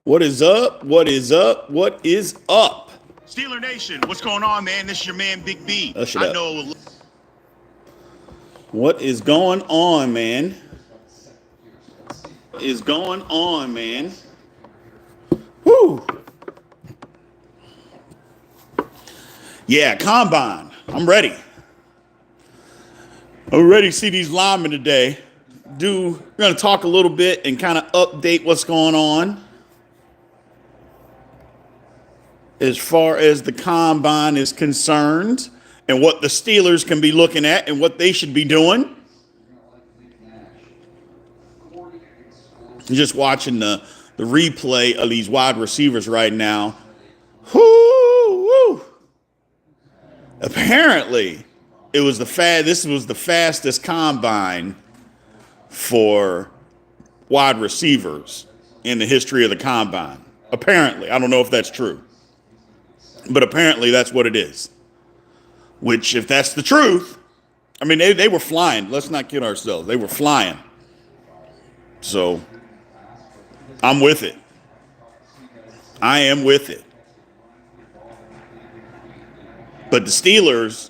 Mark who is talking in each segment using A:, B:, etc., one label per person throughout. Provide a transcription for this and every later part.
A: What is up? What is up? What is up?
B: Steeler Nation, what's going on, man? This is your man, Big B.
A: Hush it
B: I
A: up.
B: know.
A: What is going on, man? What is going on, man? Woo! Yeah, combine. I'm ready. I'm ready to see these linemen today. We're going to talk a little bit and kind of update what's going on as far as the combine is concerned and what the Steelers can be looking at and what they should be doing. Just watching the replay of these wide receivers right now. Whoo! Apparently, this was the fastest combine for wide receivers in the history of the combine. Apparently, I don't know if that's true, but apparently that's what it is. Which, if that's the truth, I mean, they were flying. Let's not kid ourselves. They were flying. So, I'm with it. I am with it. But the Steelers,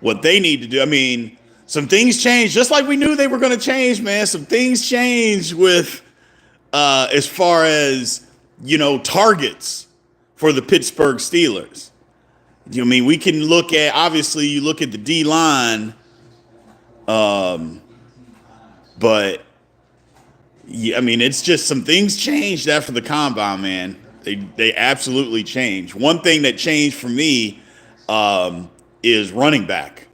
A: what they need to do, I mean, some things changed, just like we knew they were going to change, man. Some things changed with, as far as, targets for the Pittsburgh Steelers. I mean, we can look at, obviously, you look at the D-line, but, yeah, I mean, it's just some things changed after the combine, man. They absolutely changed. One thing that changed for me is running back.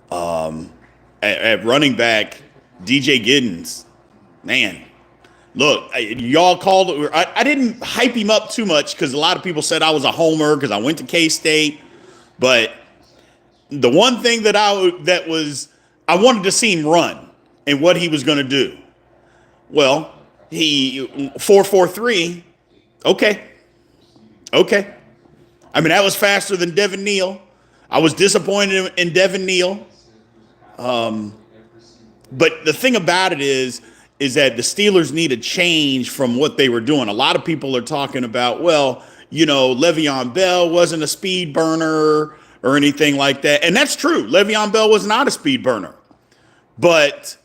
A: At running back, DJ Giddens, man. Look, y'all called it. I didn't hype him up too much because a lot of people said I was a homer because I went to K-State. But the one thing that I wanted to see him run and what he was going to do. Well, he 4.43. Okay. I mean, that was faster than Devin Neal. I was disappointed in Devin Neal. But the thing about it is that the Steelers need a change from what they were doing. A lot of people are talking about, Le'Veon Bell wasn't a speed burner or anything like that. And that's true. Le'Veon Bell was not a speed burner. But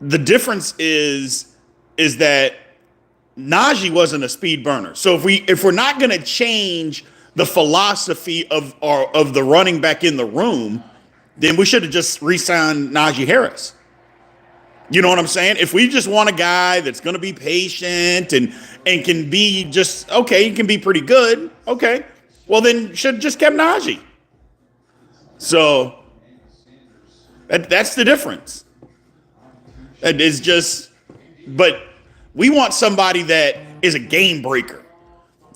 A: the difference is that Najee wasn't a speed burner. So if we're not going to change the philosophy of the running back in the room, then we should have just re-signed Najee Harris. You know what I'm saying? If we just want a guy that's going to be patient and can be just, okay, he can be pretty good, okay, well then should have just kept Najee. So that's the difference. That is just, but we want somebody that is a game breaker.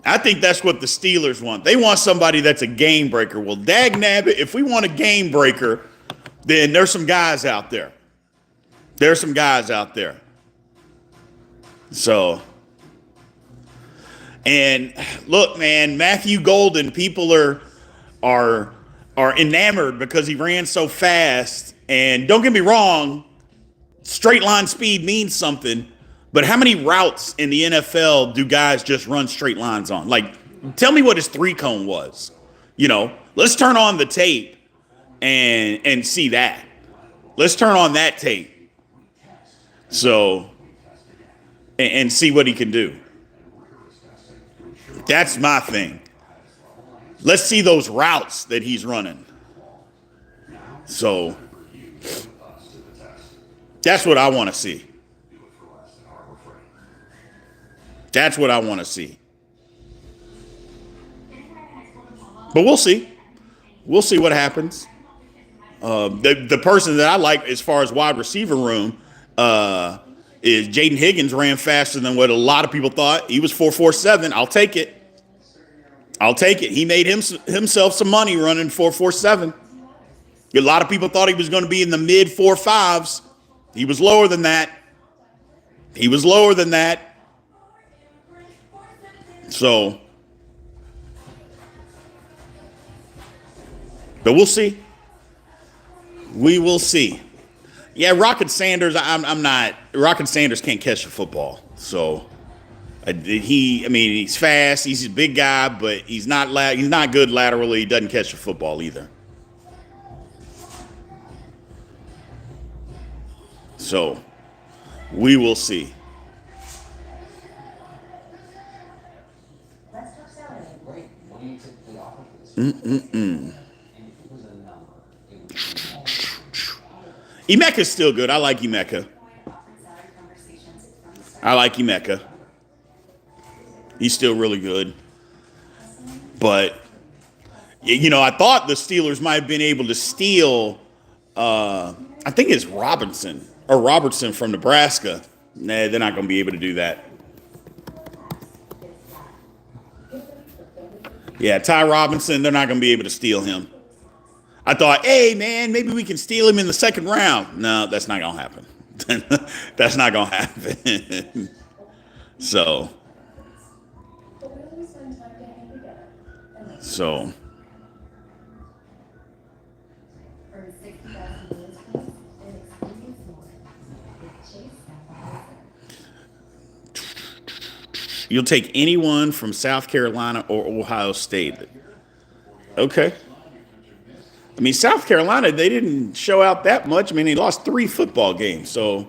A: I think that's what the Steelers want. They want somebody that's a game breaker. Well, dagnabbit, if we want a game breaker, then there's some guys out there. So, and look, man, Matthew Golden, people are enamored because he ran so fast. And don't get me wrong, straight line speed means something. But how many routes in the NFL do guys just run straight lines on? Like, tell me what his 3-cone was. Let's turn on the tape and see that. Let's turn on that tape. So, and see what he can do. That's my thing. Let's see those routes that he's running. So, that's what I want to see. That's what I want to see. But we'll see. We'll see what happens. The person that I like as far as wide receiver room is Jaden Higgins. Ran faster than what a lot of people thought. He was 4.47. I'll take it. He made himself some money running 4.47. A lot of people thought he was going to be in the mid 4.5s. He was lower than that. So, but we'll see. We will see. Yeah, Rocket Sanders, I'm not. Rocket Sanders can't catch a football. So, I mean, he's fast. He's a big guy, but he's not good laterally. He doesn't catch the football either. So we will see. Emeka's still good. I like Emeka. I like Emeka. He's still really good. But, I thought the Steelers might have been able to steal, I think it's Robertson from Nebraska. Nah, they're not going to be able to do that. Yeah, Ty Robinson, they're not going to be able to steal him. I thought, hey, man, maybe we can steal him in the second round. No, that's not going to happen. That's not going to happen. So. You'll take anyone from South Carolina or Ohio State. Okay. I mean, South Carolina, they didn't show out that much. I mean, they lost 3 football games. So,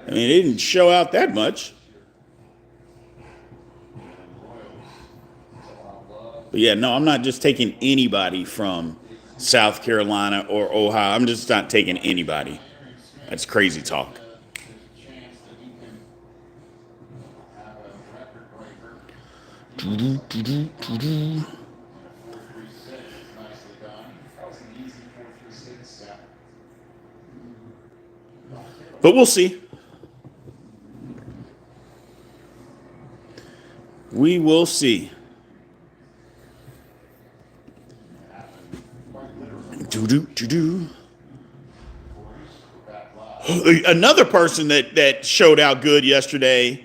A: I mean, they didn't show out that much. But yeah, no, I'm not just taking anybody from South Carolina or Ohio. I'm just not taking anybody. That's crazy talk. But we'll see. We will see. Another person that showed out good yesterday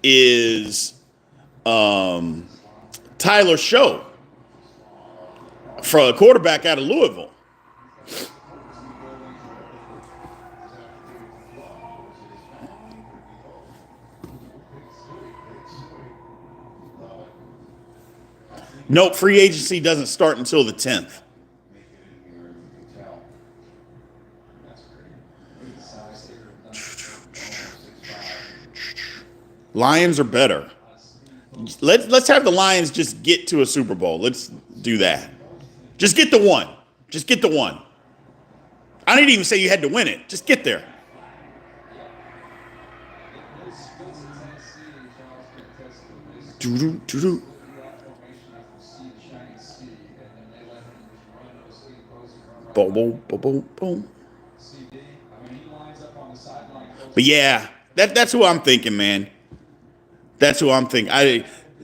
A: is Tyler Show, for a quarterback out of Louisville. Nope, free agency doesn't start until the 10th. Lions are better. Let's have the Lions just get to a Super Bowl. Let's do that. Just get the one. Just get the one. I didn't even say you had to win it. Just get there. Doo-doo. Boom, boom, boom, boom, boom. But yeah, that's who I'm thinking, man. That's who I'm thinking.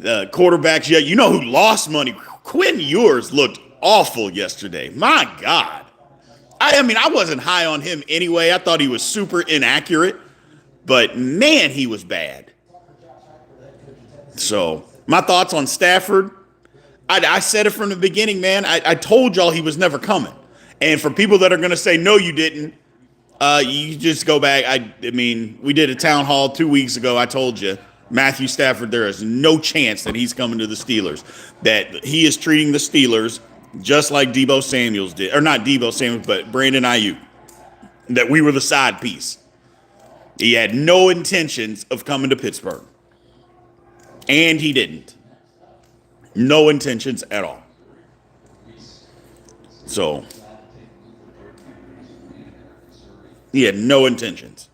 A: Quarterbacks, yeah, you know who lost money? Quinn Ewers looked awful yesterday. My God. I mean, I wasn't high on him anyway. I thought he was super inaccurate. But, man, he was bad. So, my thoughts on Stafford. I said it from the beginning, man. I told y'all he was never coming. And for people that are going to say, no, you didn't, you just go back. I mean, we did a town hall 2 weeks ago. I told you. Matthew Stafford, there is no chance that he's coming to the Steelers. That he is treating the Steelers just like Deebo Samuels did. Or not Deebo Samuels, but Brandon Ayuk. That we were the side piece. He had no intentions of coming to Pittsburgh. And he didn't. No intentions at all. So, he had no intentions.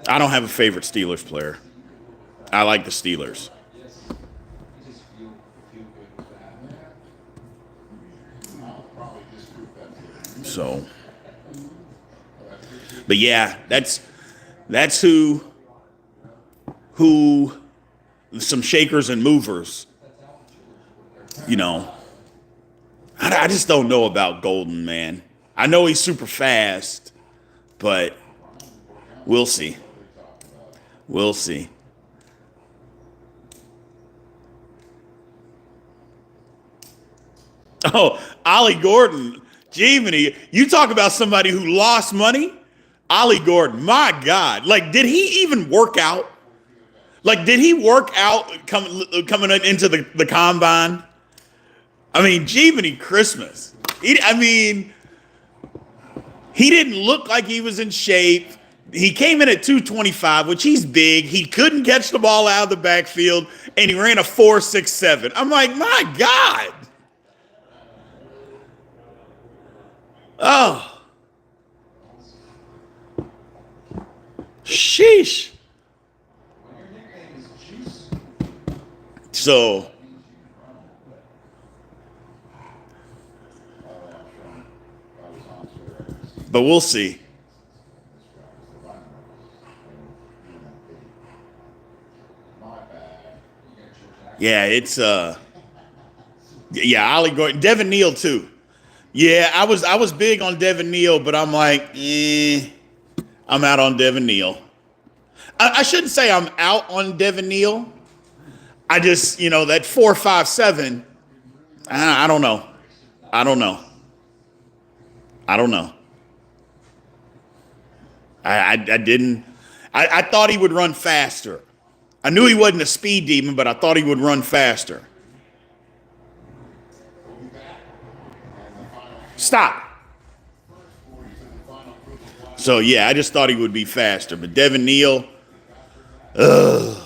A: I don't have a favorite Steelers player. I like the Steelers. So, but yeah, that's who some shakers and movers. I just don't know about Golden, man. I know he's super fast, but we'll see. We'll see. Oh, Ollie Gordon. Jiminy, you talk about somebody who lost money. Ollie Gordon, my God. Like, did he even work out? Like, did he work out coming into the combine? I mean, Jiminy Christmas. He didn't look like he was in shape. He came in at 225, which he's big. He couldn't catch the ball out of the backfield, and he ran a 4.67. I'm like, my God. Oh. Sheesh. So, but we'll see. Yeah, it's yeah, Ollie Gordon, Devin Neal too. Yeah, I was big on Devin Neal, but I'm like, I'm out on Devin Neal. I shouldn't say I'm out on Devin Neal. I just, that 4.57. I don't know. I don't know. I don't know. I didn't. I thought he would run faster. I knew he wasn't a speed demon, but I thought he would run faster. Stop. So, yeah, I just thought he would be faster. But Devin Neal, ugh.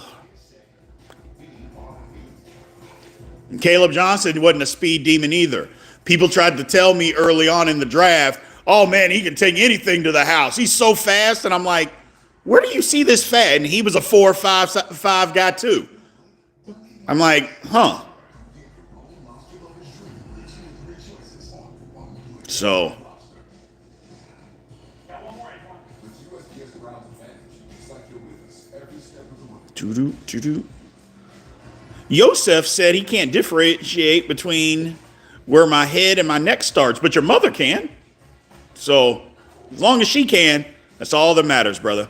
A: And Caleb Johnson wasn't a speed demon either. People tried to tell me early on in the draft, oh, man, he can take anything to the house. He's so fast. And I'm like, where do you see this fast? And he was a 4.55 guy, too. I'm like, huh. So, Yosef said he can't differentiate between where my head and my neck starts, but your mother can. So, as long as she can, that's all that matters, brother.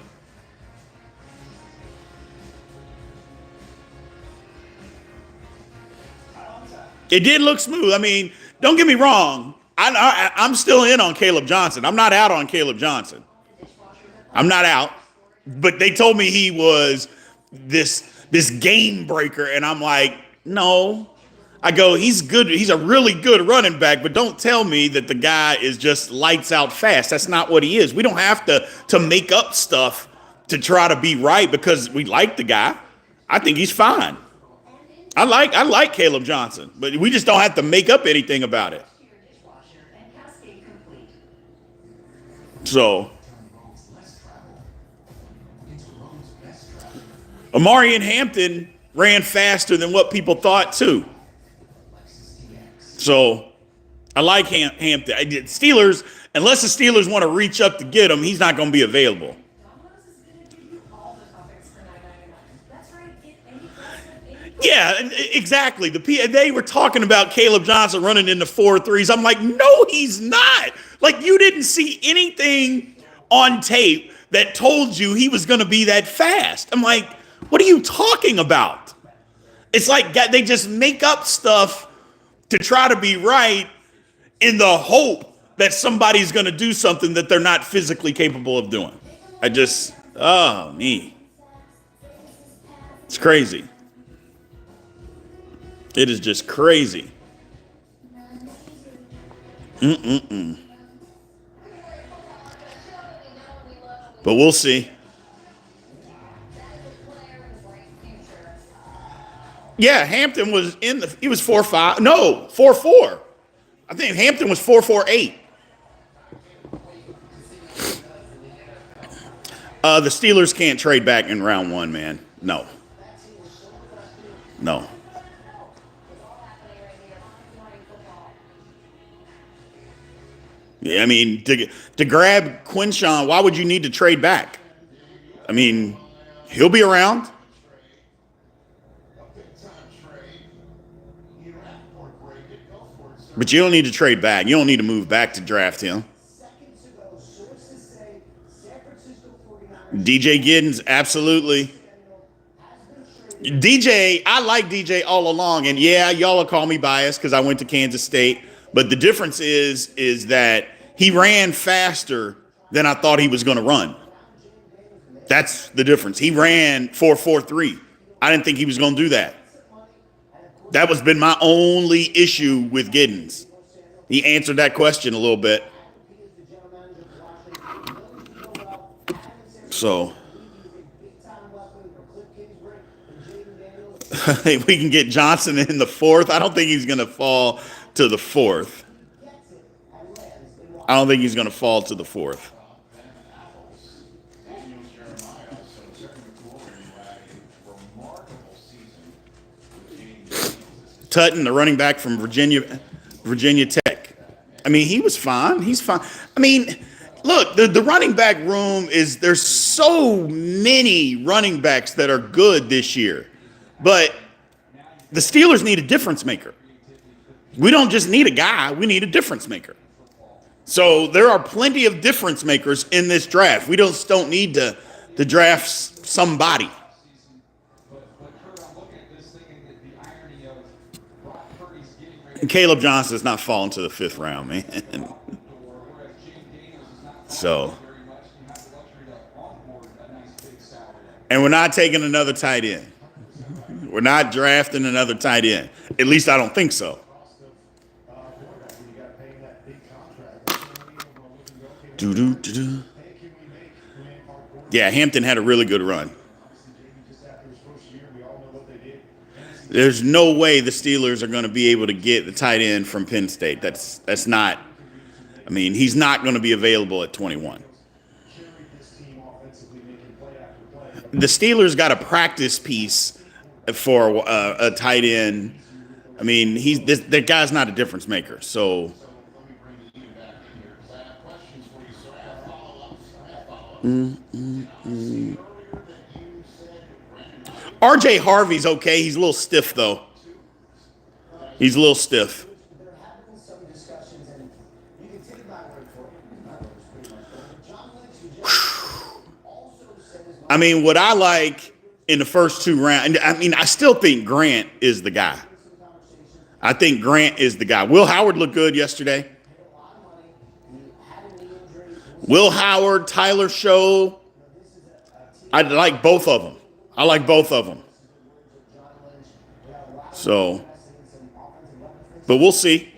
A: It did look smooth. I mean, don't get me wrong. I'm still in on Caleb Johnson. I'm not out on Caleb Johnson. I'm not out. But they told me he was this game breaker, and I'm like, no. I go, he's good. He's a really good running back, but don't tell me that the guy is just lights out fast. That's not what he is. We don't have to make up stuff to try to be right because we like the guy. I think he's fine. I like Caleb Johnson, but we just don't have to make up anything about it. So, Amari and Hampton ran faster than what people thought too. So, I like Hampton. Steelers, unless the Steelers want to reach up to get him, he's not going to be available. Yeah, exactly. They were talking about Caleb Johnson running into 4.3s. I'm like, no, he's not. Like, you didn't see anything on tape that told you he was going to be that fast. I'm like, what are you talking about? It's like they just make up stuff to try to be right in the hope that somebody's going to do something that they're not physically capable of doing. Me. It's crazy. It is just crazy. But we'll see. Yeah, Hampton was he was 4.5. No, 4.4. I think Hampton was 4.48. The Steelers can't trade back in round one, man. No. Yeah, I mean, to grab Quinshawn, why would you need to trade back? I mean, he'll be around. But you don't need to trade back. You don't need to move back to draft him. DJ Giddens, absolutely. DJ, I like DJ all along. And yeah, y'all will call me biased because I went to Kansas State. But the difference is that he ran faster than I thought he was going to run. That's the difference. He ran 4.43. I didn't think he was going to do that. That was been my only issue with Giddens. He answered that question a little bit. So we can get Johnson in the fourth. I don't think he's going to fall to the fourth. I don't think he's going to fall to the fourth. Tutton, the running back from Virginia Tech. I mean, he was fine. He's fine. I mean, look, the running back room there's so many running backs that are good this year. But the Steelers need a difference maker. We don't just need a guy, we need a difference maker. So there are plenty of difference makers in this draft. We just don't need to draft somebody. And Caleb Johnson's not falling to the fifth round, man. So, and we're not taking another tight end. We're not drafting another tight end. At least I don't think so. Do. Yeah, Hampton had a really good run. There's no way the Steelers are going to be able to get the tight end from Penn State. That's not. I mean, he's not going to be available at 21. The Steelers got a practice piece for a tight end. I mean, that guy's not a difference maker. So. RJ Harvey's okay. He's a little stiff, though. He's a little stiff. I mean, what I like in the first two rounds, I mean, I still think Grant is the guy. I think Grant is the guy. Will Howard looked good yesterday. Will Howard, Tyler Show. I like both of them. I like both of them. So, but we'll see.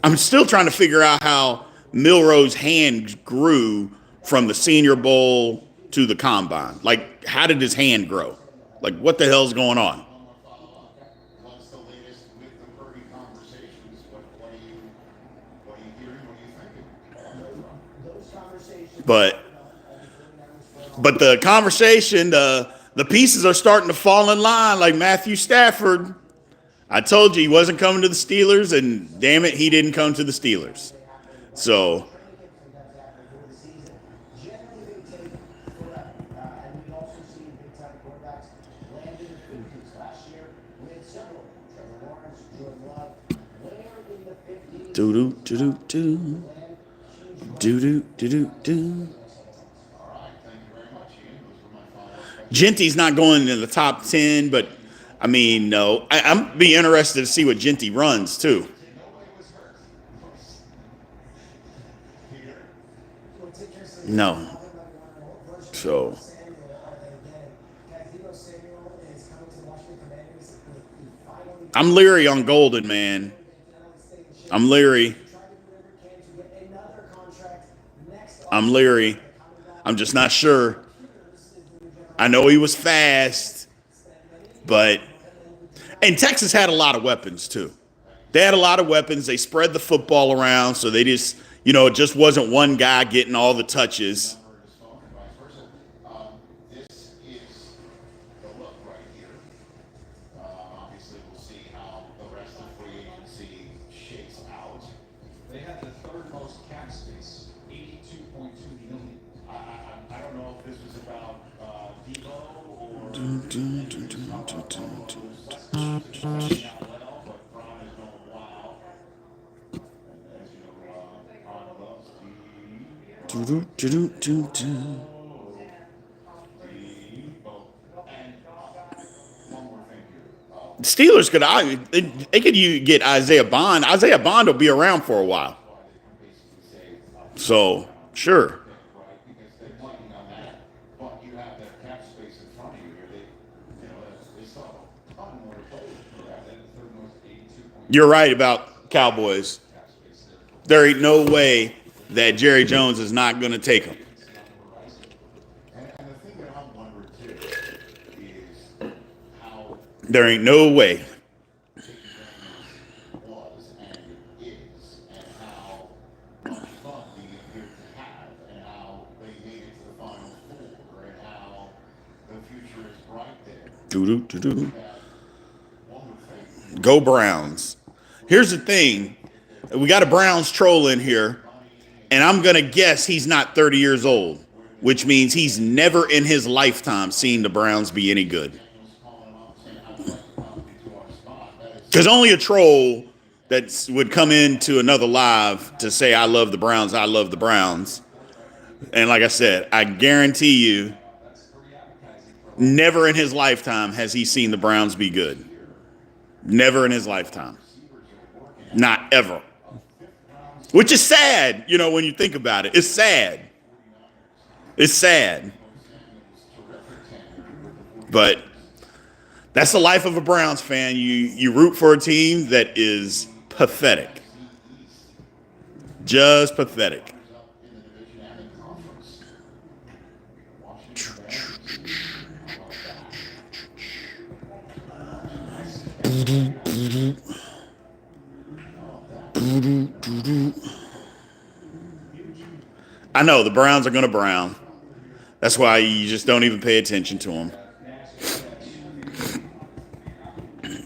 A: I'm still trying to figure out how Milroe's hand grew from the Senior Bowl to the Combine. Like, how did his hand grow? Like, what the hell's going on? But the conversation, the pieces are starting to fall in line, like Matthew Stafford. I told you he wasn't coming to the Steelers, and damn it, he didn't come to the Steelers. So, Genty's not going into the top 10, but I mean, no. I'm be interested to see what Genty runs too. No. So. I'm leery on Golden, man. I'm leery. I'm just not sure. I know he was fast, but and Texas had a lot of weapons too. They had a lot of weapons. They spread the football around, so they just, it just wasn't one guy getting all the touches. Steelers could, they could get Isaiah Bond. Isaiah Bond will be around for a while. So, sure. You're right about Cowboys. There ain't no way that Jerry Jones is not going to take them. There ain't no way. Doo-doo-doo-doo. Go Browns. Here's the thing. We got a Browns troll in here, and I'm going to guess he's not 30 years old, which means he's never in his lifetime seen the Browns be any good. Because only a troll that would come into another live to say, I love the Browns, I love the Browns. And like I said, I guarantee you, never in his lifetime has he seen the Browns be good. Never in his lifetime. Not ever. Which is sad, when you think about it. It's sad. It's sad. But that's the life of a Browns fan. You root for a team that is pathetic. Just pathetic. I know the Browns are going to Brown. That's why you just don't even pay attention to them.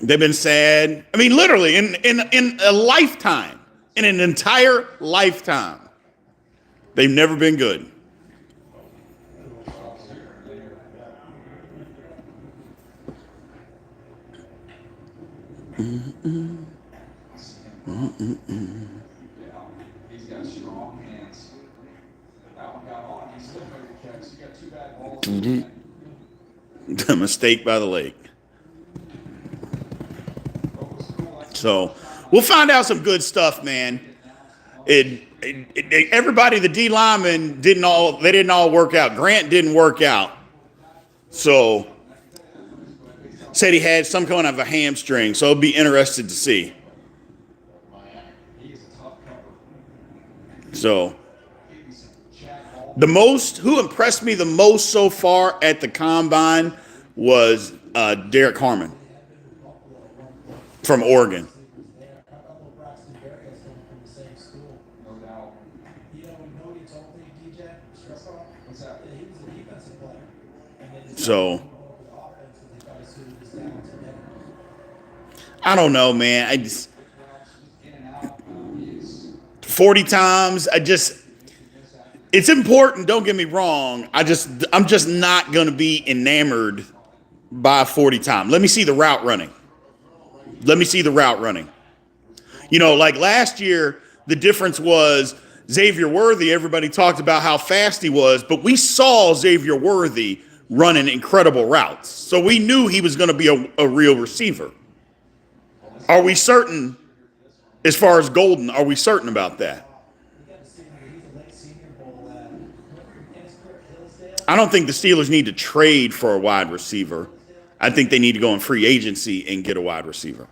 A: They've been sad. I mean, literally, in a lifetime, in an entire lifetime, they've never been good.
C: He's got strong hands. That one got on. He's still ready to catch. He got 2 bad balls.
A: A mistake by the lake. So we'll find out some good stuff, man. Everybody, the D linemen didn't all work out. Grant didn't work out. So said he had some kind of a hamstring. So I'll be interested to see. So who impressed me the most so far at the combine was Derek Harmon from Oregon. So I don't know, man. 40 times. It's important. Don't get me wrong. I'm just not going to be enamored by 40 times. Let me see the route running. Like last year, the difference was Xavier Worthy. Everybody talked about how fast he was, but we saw Xavier Worthy running incredible routes. So we knew he was going to be a real receiver. Are we certain, as far as Golden, are we certain about that? I don't think the Steelers need to trade for a wide receiver. I think they need to go in free agency and get a wide receiver.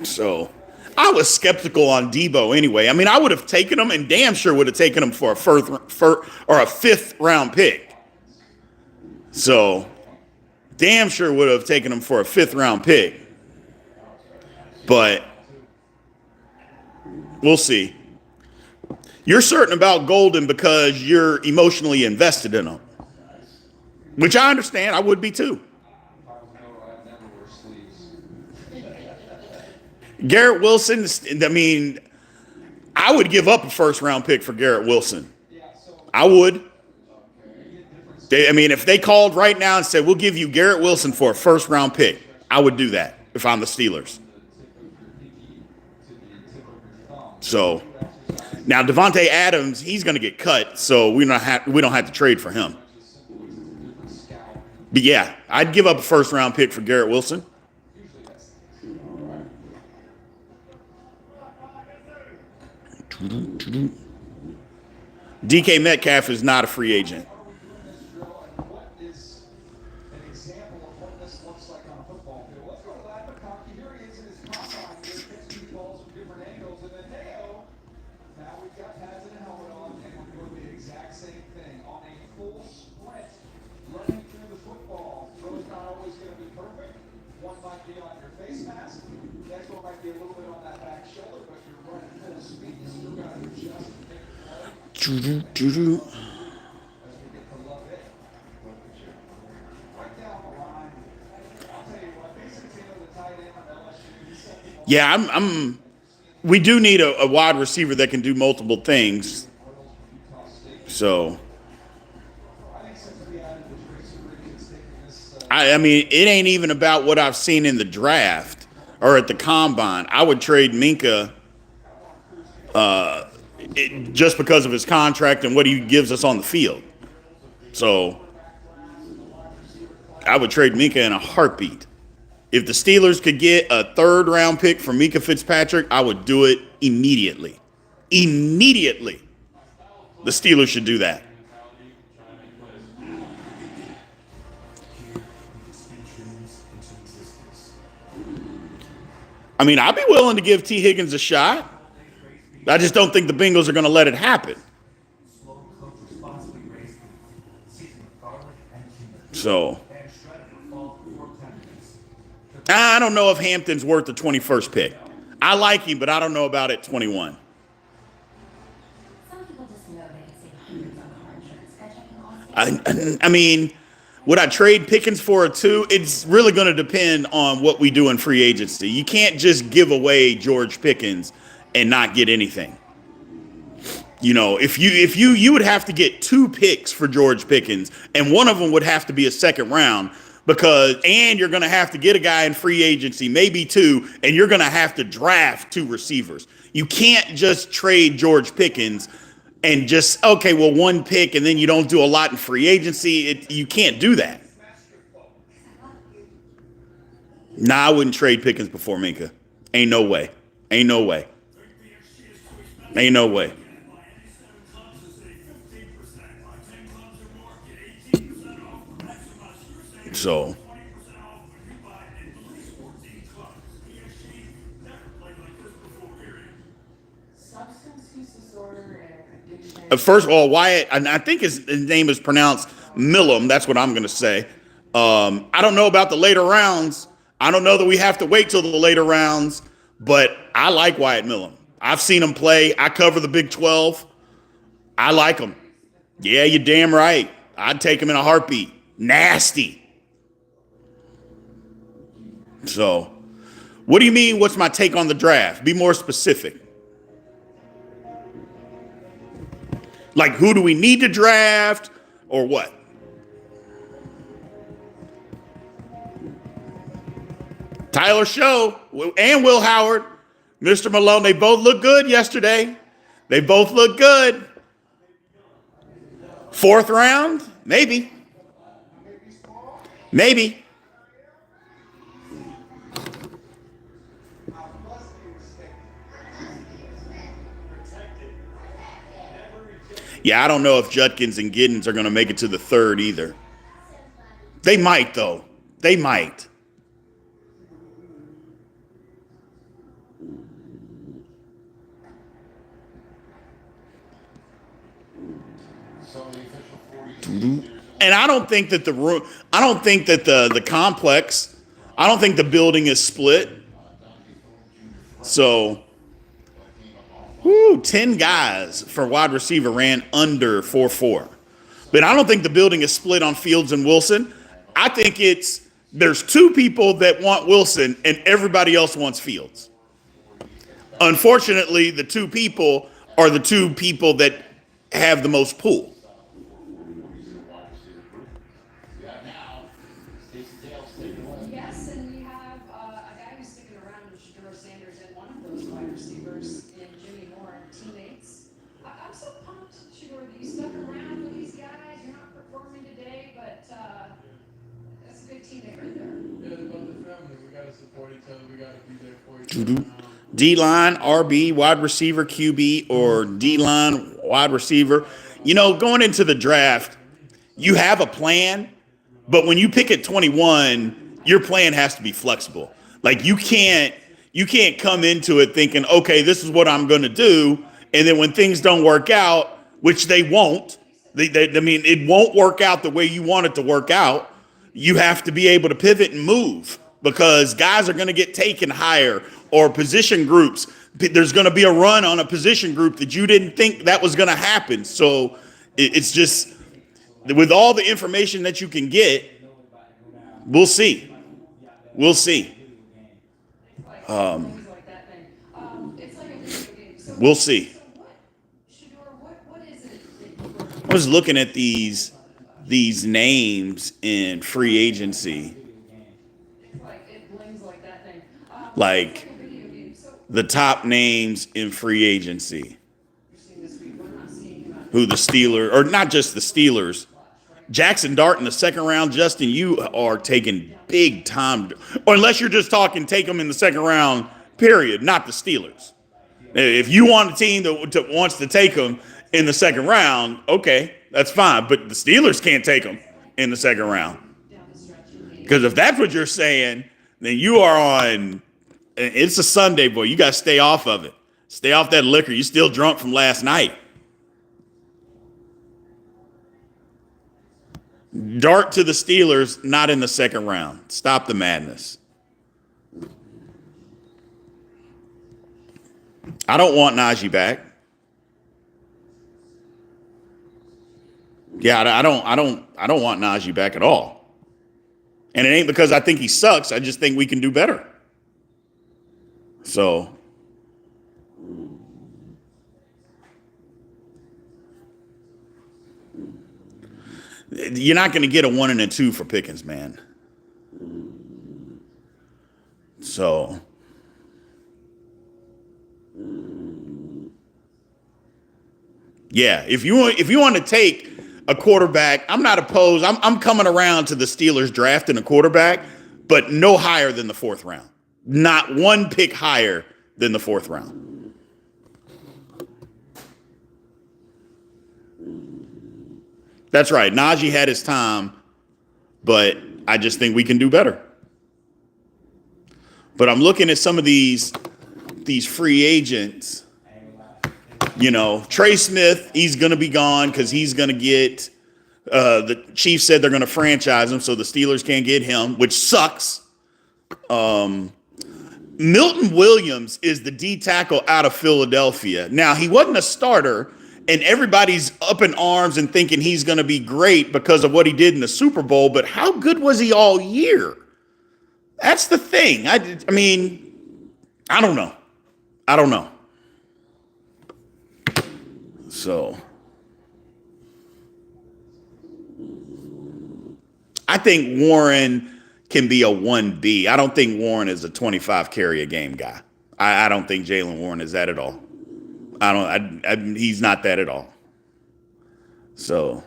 A: So I was skeptical on Debo anyway. I mean, I would have taken him and damn sure would have taken him for a fifth round pick. So damn sure would have taken him for a 5th round pick. But we'll see. You're certain about Golden because you're emotionally invested in him, which I understand. I would be too. Garrett Wilson, I mean, I would give up a 1st round pick for Garrett Wilson. I would. If they called right now and said, we'll give you Garrett Wilson for a 1st round pick, I would do that if I'm the Steelers. So now Devontae Adams, he's going to get cut, so we don't have to trade for him. But yeah, I'd give up a first round pick for Garrett Wilson.
C: Usually that's the case. All right.
A: DK Metcalf is not a free agent.
C: Are we doing this drill, and what is an example of what this looks like on a football field? Let's go to Lad McConkey. Here he is in his combine. He's catching these balls from different angles, and then hey-oh, now we've got pads and a helmet on, and we're doing the exact same thing on a full sprint, running through the football. Throw's not always going to be perfect. One might be on your face mask. Next one might be a little bit on that back shoulder, but you're running full speed. You still got to adjust and make the play. As we get to love it. Right down the line. I'll tell you what, Mason Taylor, the tight end on LSU, he set the ball.
A: Yeah, we do need a wide receiver that can do multiple things. So,
C: I think since we added the Tracy Richards taking this,
A: I mean, it ain't even about what I've seen in the draft or at the combine. I would trade Minka just because of his contract and what he gives us on the field. So, I would trade Minka in a heartbeat. If the Steelers could get a third-round pick for Minka Fitzpatrick, I would do it immediately. Immediately. The Steelers should do that. I mean, I'd be willing to give T. Higgins a shot. I just don't think the Bengals are going to let it happen. So, I don't know if Hampton's worth the 21st pick. I like him, but I don't know about it 21.
D: Some people just know they can save hundreds on car insurance by checking all
A: I mean, would I trade Pickens for a 2? It's really going to depend on what we do in free agency. You can't just give away George Pickens and not get anything. You know, if you would have to get 2 picks for George Pickens, and one of them would have to be a second round and you're going to have to get a guy in free agency, maybe 2, and you're going to have to draft 2 receivers. You can't just trade George Pickens and just, okay, well, 1 pick and then you don't do a lot in free agency. You can't do that. Nah, I wouldn't trade Pickens before Minka. Ain't no way. Ain't no way. Ain't no way. So,
D: substance use disorder
A: first of all, Wyatt, and I think his name is pronounced Millam. That's what I'm going to say. I don't know about the later rounds. I don't know that we have to wait till the later rounds, but I like Wyatt Millam. I've seen him play. I cover the Big 12. I like him. Yeah, you're damn right. I'd take him in a heartbeat. Nasty. So, what do you mean, what's my take on the draft? Be more specific. Like, who do we need to draft or what? Tyler Show and Will Howard, Mr. Malone, they both look good yesterday. They both look good. 4th round? Maybe. Maybe. Yeah, I don't know if Judkins and Giddens are going to make it to the 3rd either. They might, though. They might. And I don't think that the complex, I don't think the building is split. So, 10 guys for wide receiver ran under 4.4. But I don't think the building is split on Fields and Wilson. I think there's 2 people that want Wilson and everybody else wants Fields. Unfortunately, the 2 people are the 2 people that have the most pull.
E: Yes, and we have a guy who's sticking around with Shador Sanders and one of those wide receivers in Jimmy Moore and teammates. I'm so pumped, Shador, that you stuck around with these guys. You're not performing today, but good team they were there.
F: Yeah, it's about the family. We gotta support each other. We gotta be there for each other.
A: D-line, RB, wide receiver, QB, or D-line, wide receiver. You know, going into the draft, you have a plan, but when you pick at 21, your plan has to be flexible. Like you can't come into it thinking, okay, this is what I'm going to do, and then when things don't work out, which they won't, I mean, it won't work out the way you want it to work out. You have to be able to pivot and move because guys are going to get taken higher or position groups. There's going to be a run on a position group that you didn't think that was going to happen. So it's just with all the information that you can get, we'll see. We'll see.
E: Things like that thing. It's like a video game. So,
A: We'll see.
E: so what, Shador, what is it that you
A: I was looking at these names in free agency,
E: like it blings like that thing?
A: like
E: It's like a video game. So
A: the top names in free agency.
E: you're seeing this week, we're not seeing him
A: Who the Steelers, or not just the Steelers, Jackson Dart in the second round. Justin, you are taking big time, or unless you're just talking, take them in the second round, period, not the Steelers. If you want a team that wants to take them in the second round, okay, that's fine. But the Steelers can't take them in the second round.
E: down the stretch.
A: Because if that's what you're saying, then you are on, it's a Sunday, boy. You got to stay off of it. Stay off that liquor. You're still drunk from last night. Dart to the Steelers, not in the second round. Stop the madness. I don't want Najee back. Yeah, I don't want Najee back at all. And it ain't because I think he sucks. I just think we can do better. So you're not going to get a 1 and a 2 for Pickens, man. So yeah, if you want to take a quarterback, I'm not opposed. I'm coming around to the Steelers drafting a quarterback, but no higher than the 4th round. Not one pick higher than the 4th round. That's right. Najee had his time, but I just think we can do better. But I'm looking at some of these free agents. You know, Trey Smith, he's going to be gone because he's going to get the Chiefs said they're going to franchise him, so the Steelers can't get him, which sucks. Milton Williams is the D tackle out of Philadelphia. Now, he wasn't a starter, and everybody's up in arms and thinking he's going to be great because of what he did in the Super Bowl, but how good was he all year? That's the thing. I mean, I don't know. So I think Warren can be a 1B. I don't think Warren is a 25 carry a game guy. I don't think Jaylen Warren is that at all. He's not that at all. So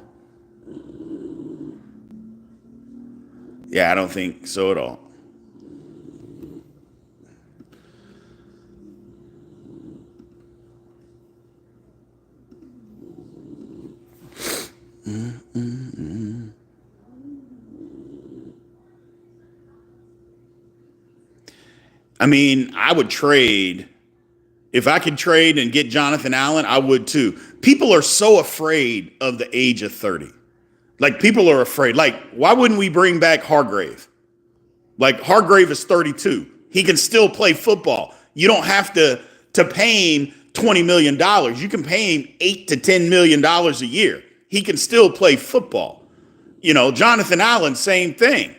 A: yeah, I don't think so at all. I mean, I would trade. If I could trade and get Jonathan Allen, I would too. People are so afraid of the age of 30. Like, people are afraid. Like, why wouldn't we bring back Hargrave? Like, Hargrave is 32. He can still play football. You don't have to pay him $20 million. You can pay him $8 to $10 million a year. He can still play football. You know, Jonathan Allen, same thing.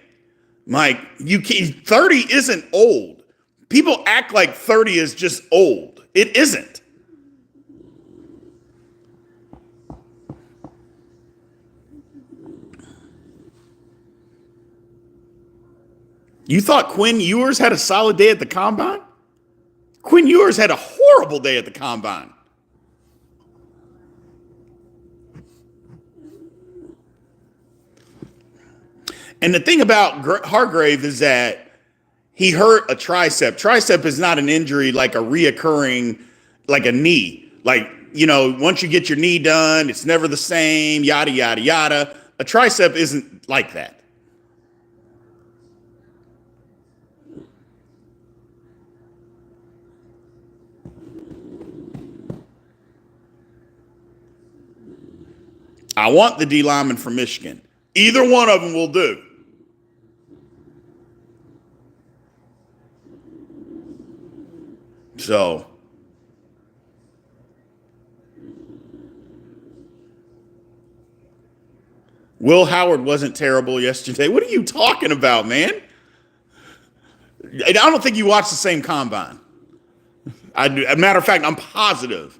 A: Like, 30 isn't old. People act like 30 is just old. It isn't. You thought Quinn Ewers had a solid day at the combine? Quinn Ewers had a horrible day at the combine. And the thing about Hargrave is that he hurt a tricep. Tricep is not an injury like a reoccurring, like a knee. Like, once you get your knee done, it's never the same, yada, yada, yada. A tricep isn't like that. I want the D lineman from Michigan. Either one of them will do. So, Will Howard wasn't terrible yesterday. What are you talking about, man? I don't think you watched the same combine. As a matter of fact, I'm positive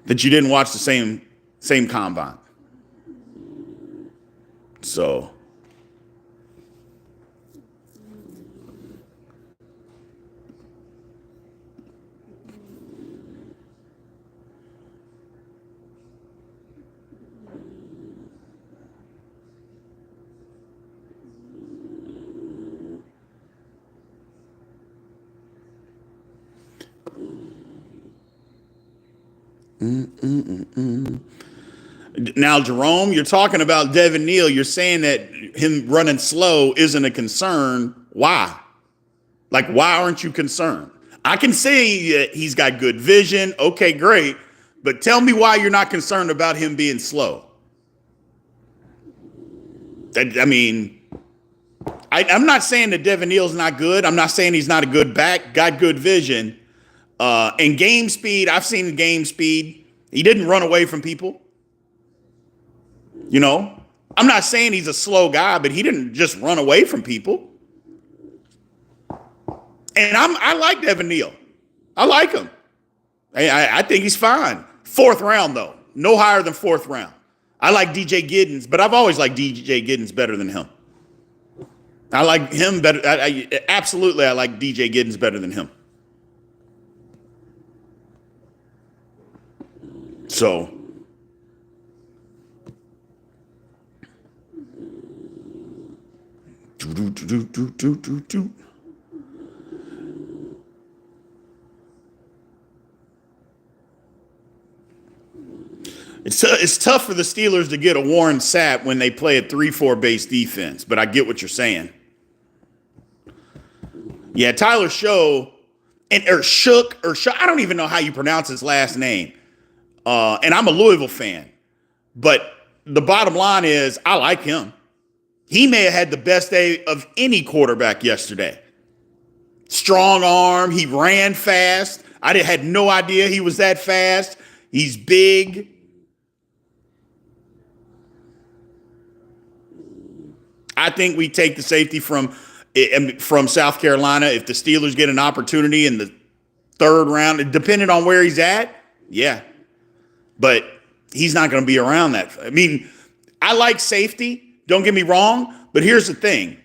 A: that you didn't watch the same combine. So, now, Jerome, you're talking about Devin Neal. You're saying that him running slow isn't a concern. Why? Like, why aren't you concerned? I can see that he's got good vision. Okay, great. But tell me why you're not concerned about him being slow. I'm not saying that Devin Neal's not good. I'm not saying he's not a good back, got good vision. And game speed, I've seen game speed. He didn't run away from people. I'm not saying he's a slow guy, but he didn't just run away from people. And I like Devin Neal. I like him. I think he's fine. 4th round, though. No higher than 4th round. I like DJ Giddens, but I've always liked DJ Giddens better than him. I like him better. Absolutely, I like DJ Giddens better than him. So, it's tough for the Steelers to get a Warren Sapp when they play a 3-4 base defense, but I get what you're saying. Yeah, Tyler Show or Shook, I don't even know how you pronounce his last name. And I'm a Louisville fan, but the bottom line is I like him. He may have had the best day of any quarterback yesterday. Strong arm. He ran fast. I had no idea he was that fast. He's big. I think we take the safety from South Carolina. If the Steelers get an opportunity in the 3rd round, depending on where he's at, yeah. But he's not going to be around that. I mean, I like safety. Don't get me wrong. But here's the thing.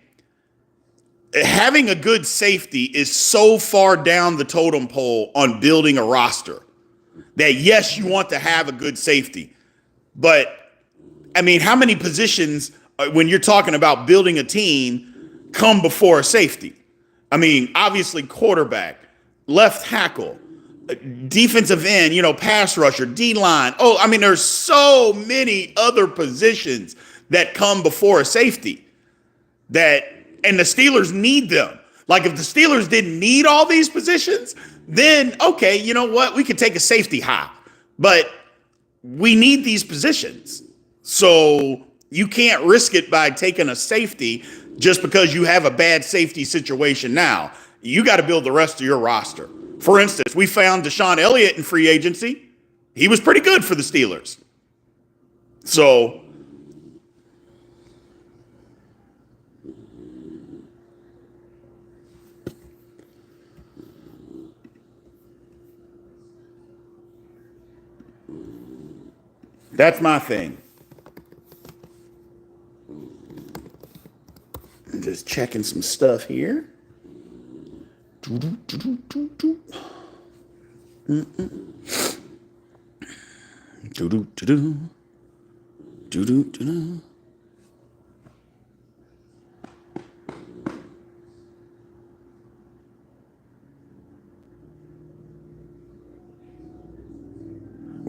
A: Having a good safety is so far down the totem pole on building a roster that, yes, you want to have a good safety. But, I mean, how many positions, when you're talking about building a team, come before a safety? I mean, obviously quarterback, left tackle, defensive end, pass rusher, D-line. Oh, I mean, there's so many other positions that come before a safety and the Steelers need them. Like, if the Steelers didn't need all these positions, then, okay, you know what? We could take a safety high. But we need these positions. So you can't risk it by taking a safety just because you have a bad safety situation now. You got to build the rest of your roster. For instance, we found Deshaun Elliott in free agency. He was pretty good for the Steelers. So, that's my thing. I'm just checking some stuff here.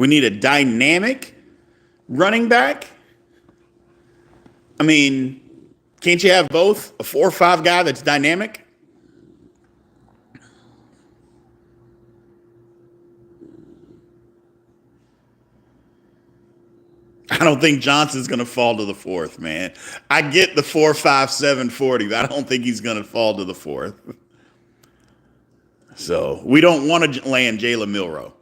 A: We need a dynamic running back. I mean, can't you have both? A 4 or 5 guy that's dynamic? I don't think Johnson's going to fall to the 4th, man. I get the 4, 5, 7, 40, but I don't think he's going to fall to the 4th. So we don't want to land Jalen Milroe.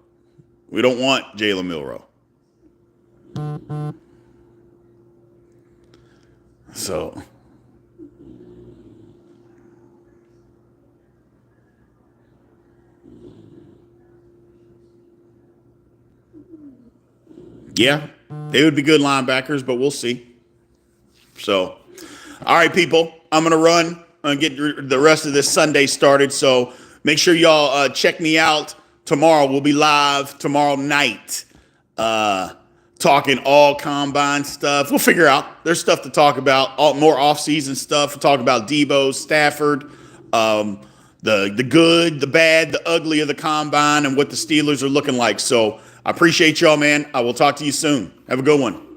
A: We don't want Jalen Milroe. So yeah, they would be good linebackers, but we'll see. So, all right, people, I'm going to run and get the rest of this Sunday started. So make sure y'all check me out tomorrow. We'll be live tomorrow night talking all combine stuff. We'll figure out. There's stuff to talk about, more off-season stuff. We'll talk about Debo, Stafford, the good, the bad, the ugly of the combine and what the Steelers are looking like. So I appreciate y'all, man. I will talk to you soon. Have a good one.